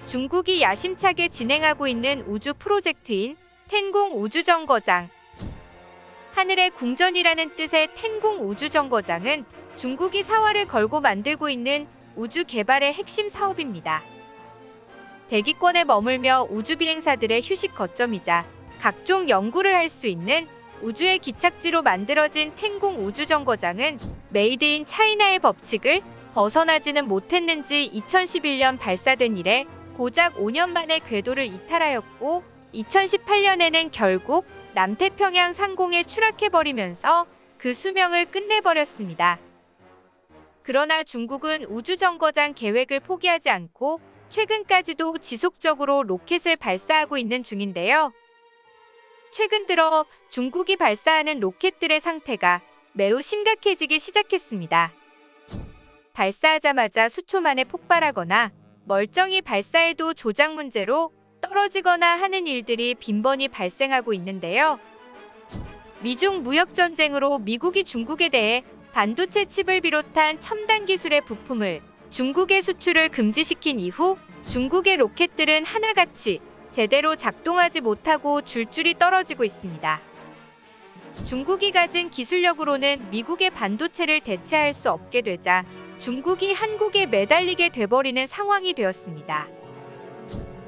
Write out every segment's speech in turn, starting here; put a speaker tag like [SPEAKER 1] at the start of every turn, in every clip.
[SPEAKER 1] 중국이 야심차게 진행하고 있는 우주 프로젝트인 텐궁 우주정거장. 하늘의 궁전이라는 뜻의 텐궁 우주정거장은 중국이 사활을 걸고 만들고 있는 우주 개발의 핵심 사업입니다. 대기권에 머물며 우주 비행사들의 휴식 거점이자 각종 연구를 할 수 있는 우주의 기착지로 만들어진 텐궁 우주정거장은 메이드 인 차이나의 법칙을 벗어나지는 못했는지 2011년 발사된 이래 고작 5년 만에 궤도를 이탈하였고 2018년에는 결국 남태평양 상공에 추락해버리면서 그 수명을 끝내버렸습니다. 그러나 중국은 우주정거장 계획을 포기하지 않고 최근까지도 지속적으로 로켓을 발사하고 있는 중인데요. 최근 들어 중국이 발사하는 로켓들의 상태가 매우 심각해지기 시작했습니다. 발사하자마자 수초 만에 폭발하거나 멀쩡히 발사해도 조작 문제로 떨어지거나 하는 일들이 빈번히 발생하고 있는데요. 미중 무역전쟁으로 미국이 중국에 대해 반도체 칩을 비롯한 첨단 기술의 부품을 중국의 수출을 금지시킨 이후 중국의 로켓들은 하나같이 제대로 작동하지 못하고 줄줄이 떨어지고 있습니다. 중국이 가진 기술력으로는 미국의 반도체를 대체할 수 없게 되자 중국이 한국에 매달리게 돼버리는 상황이 되었습니다.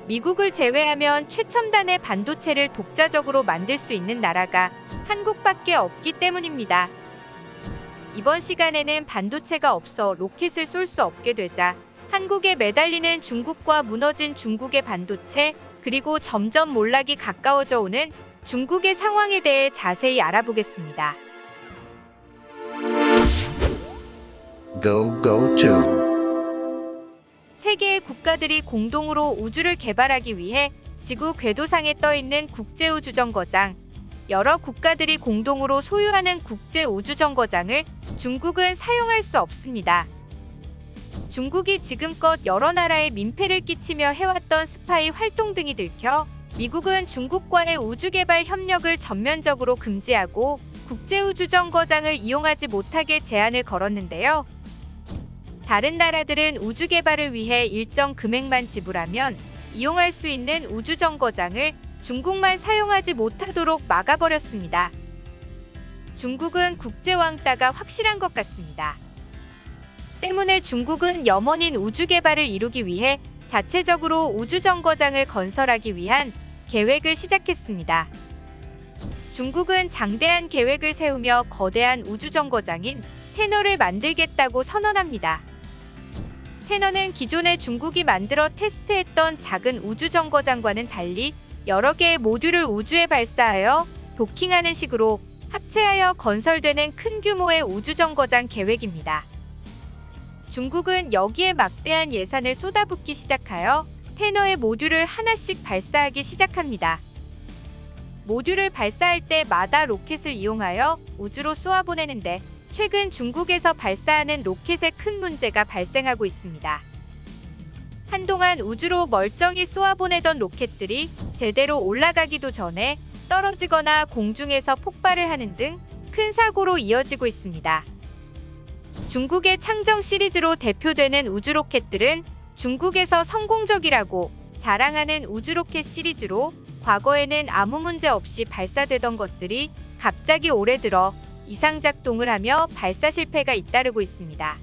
[SPEAKER 1] 미국을 제외하면 최첨단의 반도체를 독자적으로 만들 수 있는 나라가 한국밖에 없기 때문입니다. 이번 시간에는 반도체가 없어 로켓을 쏠 수 없게 되자 한국에 매달리는 중국과 무너진 중국의 반도체, 그리고 점점 몰락이 가까워져 오는 중국의 상황에 대해 자세히 알아보겠습니다. 세계의 국가들이 공동으로 우주를 개발하기 위해 지구 궤도상에 떠있는 국제우주정거장, 여러 국가들이 공동으로 소유하는 국제우주정거장을 중국은 사용할 수 없습니다. 중국이 지금껏 여러 나라에 민폐를 끼치며 해왔던 스파이 활동 등이 들켜 미국은 중국과의 우주개발 협력을 전면적으로 금지하고 국제우주정거장을 이용하지 못하게 제한을 걸었는데요. 다른 나라들은 우주개발을 위해 일정 금액만 지불하면 이용할 수 있는 우주정거장을 중국만 사용하지 못하도록 막아버렸습니다. 중국은 국제왕따가 확실한 것 같습니다. 때문에 중국은 염원인 우주개발을 이루기 위해 자체적으로 우주정거장을 건설하기 위한 계획을 시작했습니다. 중국은 장대한 계획을 세우며 거대한 우주정거장인 테너를 만들겠다고 선언합니다. 테너는 기존에 중국이 만들어 테스트했던 작은 우주정거장과는 달리 여러 개의 모듈을 우주에 발사하여 도킹하는 식으로 합체하여 건설되는 큰 규모의 우주정거장 계획입니다. 중국은 여기에 막대한 예산을 쏟아붓기 시작하여 테너의 모듈을 하나씩 발사하기 시작합니다. 모듈을 발사할 때마다 로켓을 이용하여 우주로 쏘아보내는데 최근 중국에서 발사하는 로켓에 큰 문제가 발생하고 있습니다. 한동안 우주로 멀쩡히 쏘아보내던 로켓들이 제대로 올라가기도 전에 떨어지거나 공중에서 폭발을 하는 등 큰 사고로 이어지고 있습니다. 중국의 창정 시리즈로 대표되는 우주로켓들은 중국에서 성공적이라고 자랑하는 우주로켓 시리즈로 과거에는 아무 문제 없이 발사되던 것들이 갑자기 올해 들어 이상작동을 하며 발사 실패가 잇따르고 있습니다.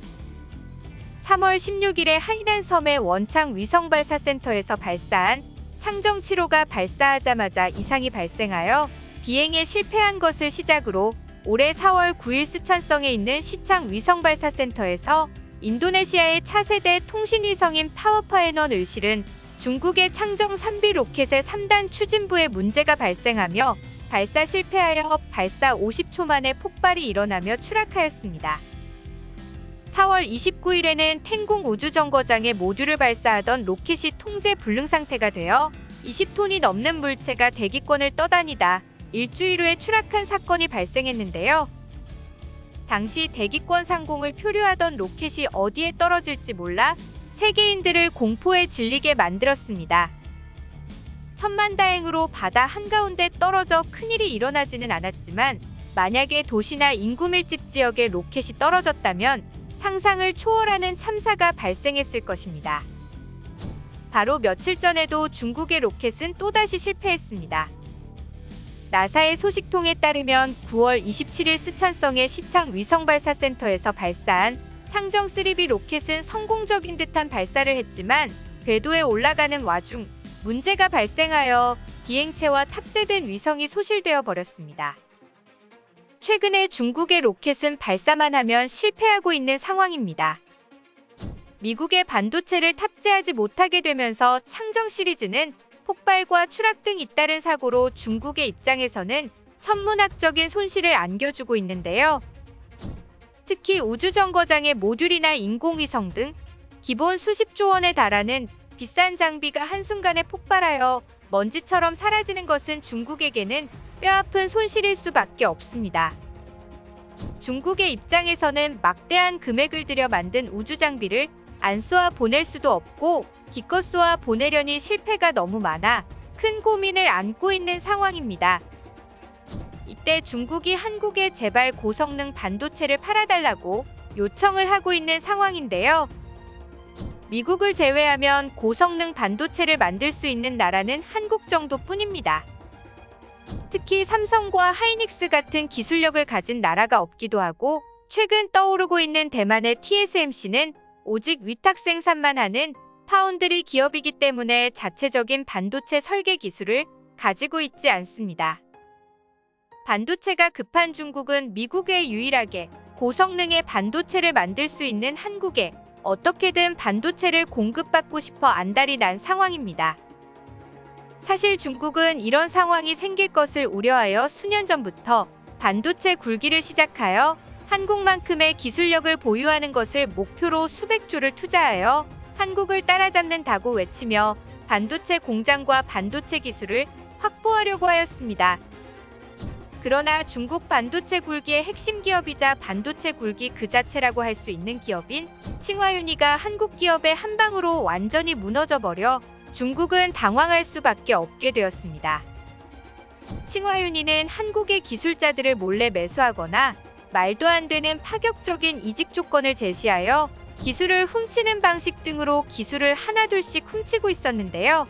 [SPEAKER 1] 3월 16일에 하이난 섬의 원창 위성발사센터에서 발사한 창정 7호가 발사하자마자 이상이 발생하여 비행에 실패한 것을 시작으로 올해 4월 9일 스촨성에 있는 시창 위성발사센터에서 인도네시아의 차세대 통신위성인 파워파이넌을 실은 중국의 창정 3B 로켓의 3단 추진부에 문제가 발생하며 발사 실패하여 발사 50초 만에 폭발이 일어나며 추락하였습니다. 4월 29일에는 텐궁 우주정거장에 모듈을 발사하던 로켓이 통제 불능 상태가 되어 20톤이 넘는 물체가 대기권을 떠다니다 일주일 후에 추락한 사건이 발생했는데요. 당시 대기권 상공을 표류하던 로켓이 어디에 떨어질지 몰라 세계인들을 공포에 질리게 만들었습니다. 천만다행으로 바다 한가운데 떨어져 큰일이 일어나지는 않았지만 만약에 도시나 인구 밀집 지역에 로켓이 떨어졌다면 상상을 초월하는 참사가 발생했을 것입니다. 바로 며칠 전에도 중국의 로켓은 또다시 실패했습니다. 나사의 소식통에 따르면 9월 27일 스촨성의 시창 위성발사센터에서 발사한 창정 3B 로켓은 성공적인 듯한 발사를 했지만 궤도에 올라가는 와중 문제가 발생하여 비행체와 탑재된 위성이 소실되어 버렸습니다. 최근에 중국의 로켓은 발사만 하면 실패하고 있는 상황입니다. 미국의 반도체를 탑재하지 못하게 되면서 창정 시리즈는 폭발과 추락 등 잇따른 사고로 중국의 입장에서는 천문학적인 손실을 안겨주고 있는데요. 특히 우주정거장의 모듈이나 인공위성 등 기본 수십조 원에 달하는 비싼 장비가 한순간에 폭발하여 먼지처럼 사라지는 것은 중국에게는 뼈아픈 손실일 수밖에 없습니다. 중국의 입장에서는 막대한 금액을 들여 만든 우주장비를 안 쏘아 보낼 수도 없고 기껏 쏘아 보내려니 실패가 너무 많아 큰 고민을 안고 있는 상황입니다. 이때 중국이 한국에 제발 고성능 반도체를 팔아달라고 요청을 하고 있는 상황인데요. 미국을 제외하면 고성능 반도체를 만들 수 있는 나라는 한국 정도뿐입니다. 특히 삼성과 하이닉스 같은 기술력을 가진 나라가 없기도 하고 최근 떠오르고 있는 대만의 TSMC는 오직 위탁 생산만 하는 파운드리 기업이기 때문에 자체적인 반도체 설계 기술을 가지고 있지 않습니다. 반도체가 급한 중국은 미국에 유일하게 고성능의 반도체를 만들 수 있는 한국에 어떻게든 반도체를 공급받고 싶어 안달이 난 상황입니다. 사실 중국은 이런 상황이 생길 것을 우려하여 수년 전부터 반도체 굴기를 시작하여 한국만큼의 기술력을 보유하는 것을 목표로 수백조를 투자하여 한국을 따라잡는다고 외치며 반도체 공장과 반도체 기술을 확보하려고 하였습니다. 그러나 중국 반도체 굴기의 핵심 기업이자 반도체 굴기 그 자체라고 할 수 있는 기업인 칭화윤이가 한국 기업의 한 방으로 완전히 무너져버려 중국은 당황할 수밖에 없게 되었습니다. 칭화윤이는 한국의 기술자들을 몰래 매수하거나 말도 안 되는 파격적인 이직 조건을 제시하여 기술을 훔치는 방식 등으로 기술을 하나둘씩 훔치고 있었는데요.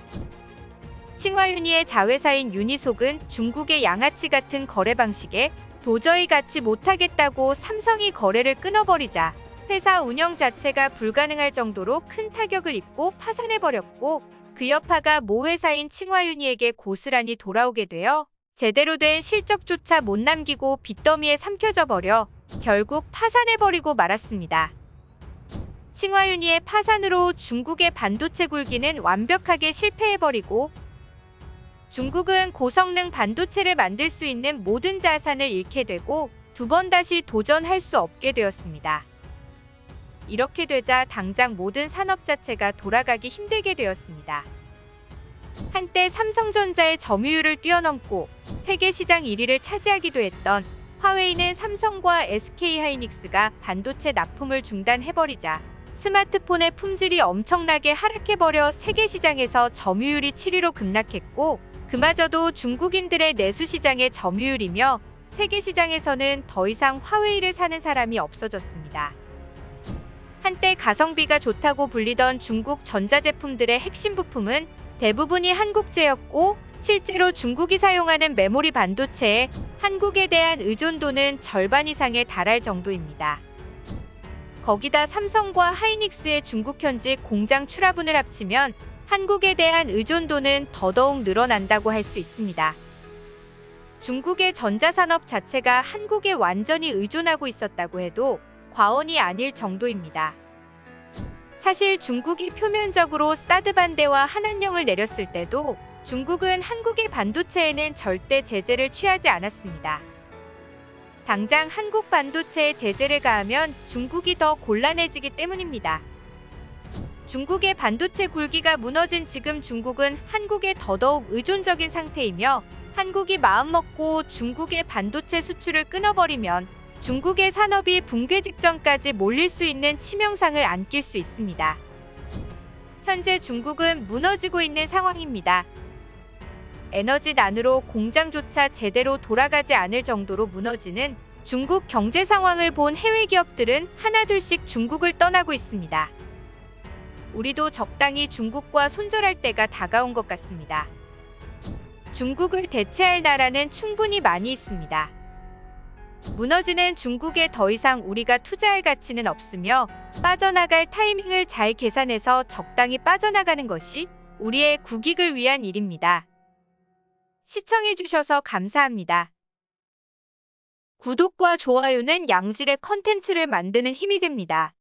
[SPEAKER 1] 칭화윤이의 자회사인 유니속은 중국의 양아치 같은 거래 방식에 도저히 갖지 못하겠다고 삼성이 거래를 끊어버리자 회사 운영 자체가 불가능할 정도로 큰 타격을 입고 파산해버렸고 그 여파가 모 회사인 칭화윤이에게 고스란히 돌아오게 되어 제대로 된 실적조차 못 남기고 빚더미에 삼켜져 버려 결국 파산해버리고 말았습니다. 칭화윤이의 파산으로 중국의 반도체 굴기는 완벽하게 실패해버리고 중국은 고성능 반도체를 만들 수 있는 모든 자산을 잃게 되고 두 번 다시 도전할 수 없게 되었습니다. 이렇게 되자 당장 모든 산업 자체가 돌아가기 힘들게 되었습니다. 한때 삼성전자의 점유율을 뛰어넘고 세계 시장 1위를 차지하기도 했던 화웨이는 삼성과 SK하이닉스가 반도체 납품을 중단해버리자 스마트폰의 품질이 엄청나게 하락해버려 세계 시장에서 점유율이 7위로 급락했고 그마저도 중국인들의 내수 시장의 점유율이며 세계 시장에서는 더 이상 화웨이를 사는 사람이 없어졌습니다. 한때 가성비가 좋다고 불리던 중국 전자제품들의 핵심 부품은 대부분이 한국제였고 실제로 중국이 사용하는 메모리 반도체에 한국에 대한 의존도는 절반 이상에 달할 정도입니다. 거기다 삼성과 하이닉스의 중국 현지 공장 출하분을 합치면 한국에 대한 의존도는 더더욱 늘어난다고 할 수 있습니다. 중국의 전자산업 자체가 한국에 완전히 의존하고 있었다고 해도 과언이 아닐 정도입니다. 사실 중국이 표면적으로 사드 반대와 한한령을 내렸을 때도 중국은 한국의 반도체에는 절대 제재를 취하지 않았습니다. 당장 한국 반도체에 제재를 가하면 중국이 더 곤란해지기 때문입니다. 중국의 반도체 굴기가 무너진 지금 중국은 한국에 더더욱 의존적인 상태이며 한국이 마음먹고 중국의 반도체 수출을 끊어버리면 중국의 산업이 붕괴 직전까지 몰릴 수 있는 치명상을 안길 수 있습니다. 현재 중국은 무너지고 있는 상황입니다. 에너지난으로 공장조차 제대로 돌아가지 않을 정도로 무너지는 중국 경제 상황을 본 해외 기업들은 하나둘씩 중국을 떠나고 있습니다. 우리도 적당히 중국과 손절할 때가 다가온 것 같습니다. 중국을 대체할 나라는 충분히 많이 있습니다. 무너지는 중국에 더 이상 우리가 투자할 가치는 없으며 빠져나갈 타이밍을 잘 계산해서 적당히 빠져나가는 것이 우리의 국익을 위한 일입니다. 시청해주셔서 감사합니다. 구독과 좋아요는 양질의 컨텐츠를 만드는 힘이 됩니다.